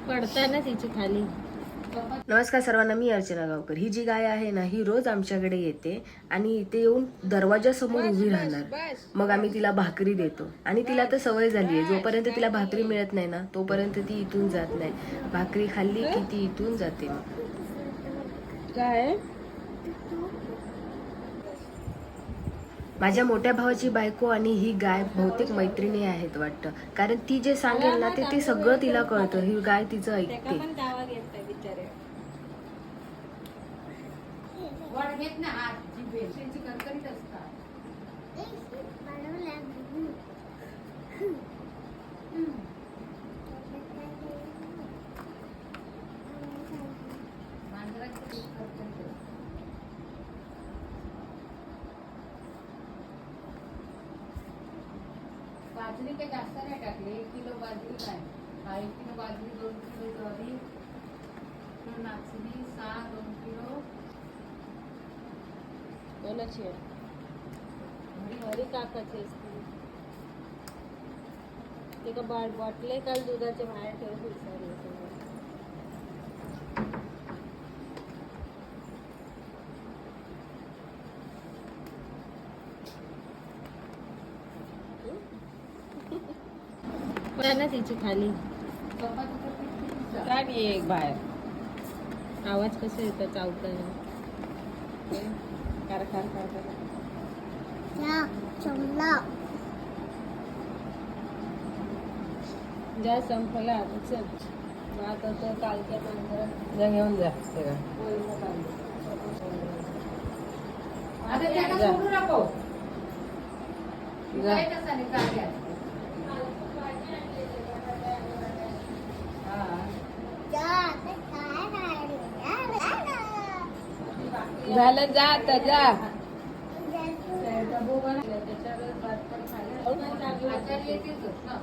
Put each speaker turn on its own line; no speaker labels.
पडताना तिची खाली.
नमस्कार सर्वांना, मी अर्चना गावकर. ही जी गाय आहे ना, ही रोज आमच्याकडे येते आणि इथे येऊन दरवाजासमोर उभी राहणार. मग आम्ही तिला भाकरी देतो आणि तिला तर सवय झाली आहे, जोपर्यंत तिला भाकरी मिळत नाही ना तोपर्यंत ती इथून जात नाही. भाकरी खाल्ली की ती इथून जाते.
काय
माझ्या मोठ्या भावाची बायको आणि ही गाय बहुतेक मैत्रिणी आहेत वाटतं, कारण ती जे सांगेल ना ते सगळं तिला कळतं. ही गाय तिचं ऐकते.
बाजरी काही जास्त नाही टाकली. 1 किलो बाजरी काय, 1 किलो बाजरी, 2 किलो ज्वारी, 2 किलो नाचणी, 2 किलो
कोणाची आहे? हरी काकाची असते. ते का बॉटले काल दुधाच्या बाहेर ठेवून विचारले. ना तिची खाली
काय नाही. एक बाहेर
आवाज कसा येतो चावताना.
कार कार कार कार.
ज्या संपला चल आता तर कालच्या नंतर
जा घेऊन जा. आता त्याला सोडू नको.
जा. झालं, जा आता जा.
त्याच्यावर भात पण खाल्लं. आचारी येतेच ना.